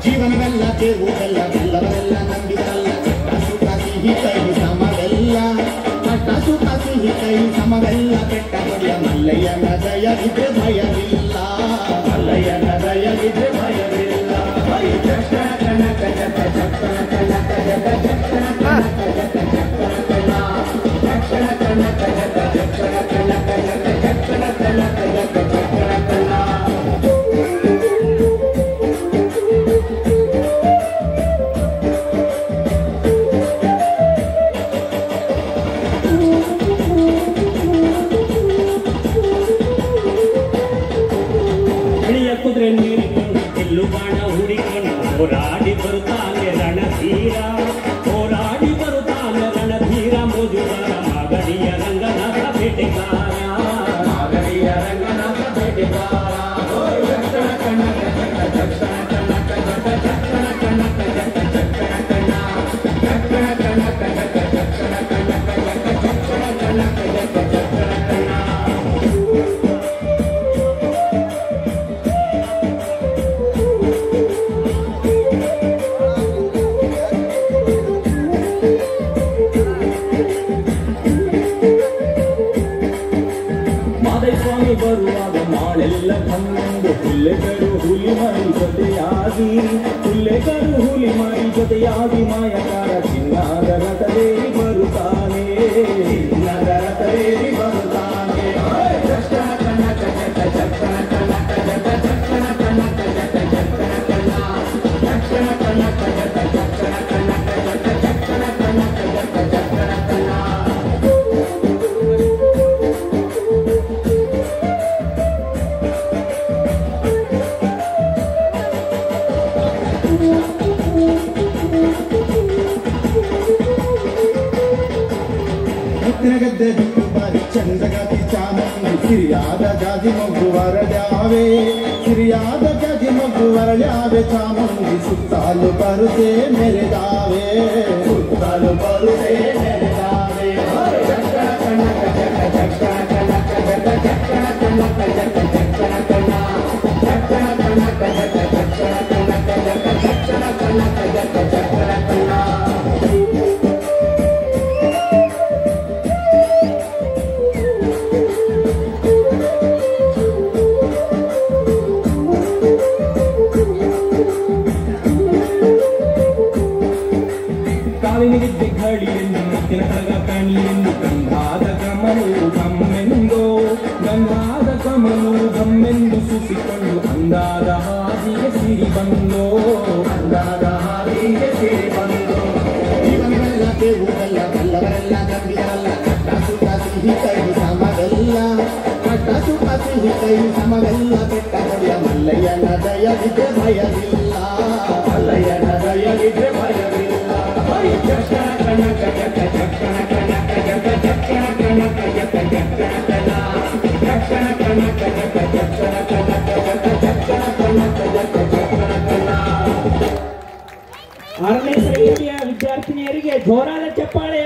ಜೀವನವೆಲ್ಲ ತೇರುವುದಲ್ಲ ಎಲ್ಲವರೆಲ್ಲ ನಂಬಿದಲ್ಲ ಸುಖ ಸಿಹಿ ಕೈ ಸಮವೆಲ್ಲ ಕಷ್ಟ ಸುಖ ಸಿಹಿ ಕೈ ಸಮವೆಲ್ಲ ಕೆಟ್ಟ ಹೊಡೆಯ ಮಲ್ಲಯ್ಯನ ದಯವಿದ್ರೆ ಭಯವಿಲ್ಲ ಮಲ್ಲಯ್ಯನ ದಯವಿದ್ರೆ ಭಯವಿಲ್ಲ ಚಕ್ರ ಕನಕ ಜಪ ಚಕ್ರ ಕನಕ ಜಪ ಚಕ್ರ ಕನಕ ಜಪ ಚಕ್ರ ಕನಕ ಜಪ ಚಕ್ರ ಕನಕ ಜಪ ಚಕ್ರ ಕನಕ ಜಪ ಚಕ್ರ ಕನ ಕುದುರೆ ನೀಡಿಕೊಂಡು ಗೆಲ್ಲು ಬಾಣ ಹೂಡಿಕೊಂಡು ಹೋರಾಡಿ ಬರುತ್ತಾನೆ ರಣಧೀರ ಹೋರಾಡಿ ಬರುತ್ತಾನೆ ರಣಧೀರ ಮೋಜುಗಾರ ಮಾಗಡಿಯ ರಂಗನಾಥ ಬೇಟೆಗಾರ ಮಾಗಡಿಯ ರಂಗನಾಥ ಬೇಟೆಗಾರ ಚಕ್ರ ಕನಕ ಜಪ ಚಕ್ರ ಕನಕ ಜಪ ಚಕ್ರ ಕನಕ ಜಪ ಚಕ್ರ ಕನ ಚಕ್ರ ಕನಕ ಜಪ ಚಕ್ರ ಕನಕ ಜಪ ಚಕ್ರ ಕನಕ ಜಪ ಚಕ್ರ ಕನ ಸ್ವಾಮಿ ಬರುವಾಗ ಮಾಳೆಲ್ಲ ಬಂದು ಹುಲ್ಲೆಗಳು ಹುಲಿ ಮರಿ ಜೊತೆಯಾಗಿ ಹುಲ್ಲೆಗಳು ಹುಲಿ ಮರಿ ಜೊತೆಯಾಗಿ ಮಾಯಕಾರ ಚಿನ್ನದ ರಥದೇವಿ ಬರುತ್ತಾನೆ ಚಿನ್ನದ ರಥದೇವಿ ಬರುತ್ತಾನೆ ಚಕ್ರ ಕನಕ ಜಪ ಚಕ್ರ ಕನಕ ಜಪ ಚಕ್ರ ಕನಕ ಜಪ ಚಕ್ರ ಕನ ಚಕ್ರ ಕನಕ ಜಪ ಚಕ್ರ ಕನಕ ಜಪ ಚಕ್ರ ಕನಕ ಜಪ ಚಕ್ರ ಕನ ಗದ್ದೆ ಬಿಟ್ಟು ಬಾರಿ ಚಂದ್ರಗತಿ ಚಾಮುಂಡಿ ಸಿರಿಯಾದ ಜಾಜಿ ಮಗು ವರಳ್ಯಾವೆ ಸಿರಿಯಾದ ಜಾಜಿ ಮಗು ವರಳ್ಯಾವೆ ಚಾಮುಂಡಿ ಸುತ್ತಾಲು ಬರುದೇ ಮೆರೆದಾವೆ ಸುತ್ತಾಲು ಬರುದೇ ಮೆರೆದಾವೆ ಚಕ್ರ ಕನಕ ಜಪ ಚಕ್ರ ಕನಕ ಜಪ ಚಕ್ರ ಕನಕ ಜಪ ಚಕ್ರ ಕನ ಚಕ್ರ ಕನಕ ಜಪ ಚಕ್ರ ಕನಕ ಜಪ ಚಕ್ರ ಕನಕ ಜಪ ಚಕ್ರ ಕನ ಕಾವಿನಿದ್ದೆ ಘಳಿಯನ್ನು ಮುತ್ತಿನ ಕಳಗ ಕಣಿಯನ್ನು ಗಂಧಾದ ಕಮಲು ಗಮ್ಮೆಂದೋ ಗಂಧಾದ ಕಮಲು ಗಮ್ಮೆಂದು ಸುಸಿಕೊಂಡು ಅಂದಾದ ಹಾದಿಗೆ ಸಿರಿ ಬಂದೋ ಅಂದಾದ ಹಾದಿಗೆ ಸಿರಿ ಬಂದೋ ಜೀವನವೆಲ್ಲ ತೇರುವುದಲ್ಲ ಬಲ್ಲವರೆಲ್ಲ ನಂಬಿದರಲ್ಲ ಕಷ್ಟ ಸುಖ ಸಿಹಿ ಕೈ ಸಮವೆಲ್ಲ ಕಷ್ಟ ಸುಖ ಸಿಹಿ ಕೈ ಸಮವೆಲ್ಲ ಕೆಟ್ಟ ಹೊಡೆಯ ಮಲ್ಲಯ್ಯನ ದಯವಿದ್ರೆ ಭಯವಿಲ್ಲ ಮಲ್ಲಯ್ಯನ ದಯವಿದ್ರೆ ಭಯವಿಲ್ಲ ಚಕ್ರ ಕನಕ ಜಪ ಚಕ್ರ ಕನಕ ಜಪ ಚಕ್ರ ಕನಕ ಜಪ ಚಕ್ರ ಕನ ಚಕ್ರ ಕನಕ ಜಪ ಚಕ್ರ ಕನಕ ಜಪ ಚಕ್ರ ಕನಕ ಜಪ ಚಕ್ರ ಕನ 6ನೇ ತರಗತಿಯ ವಿದ್ಯಾರ್ಥಿನಿಯರಿಗೆ ಜೋರಾದ ಚಪ್ಪಾಳೆ.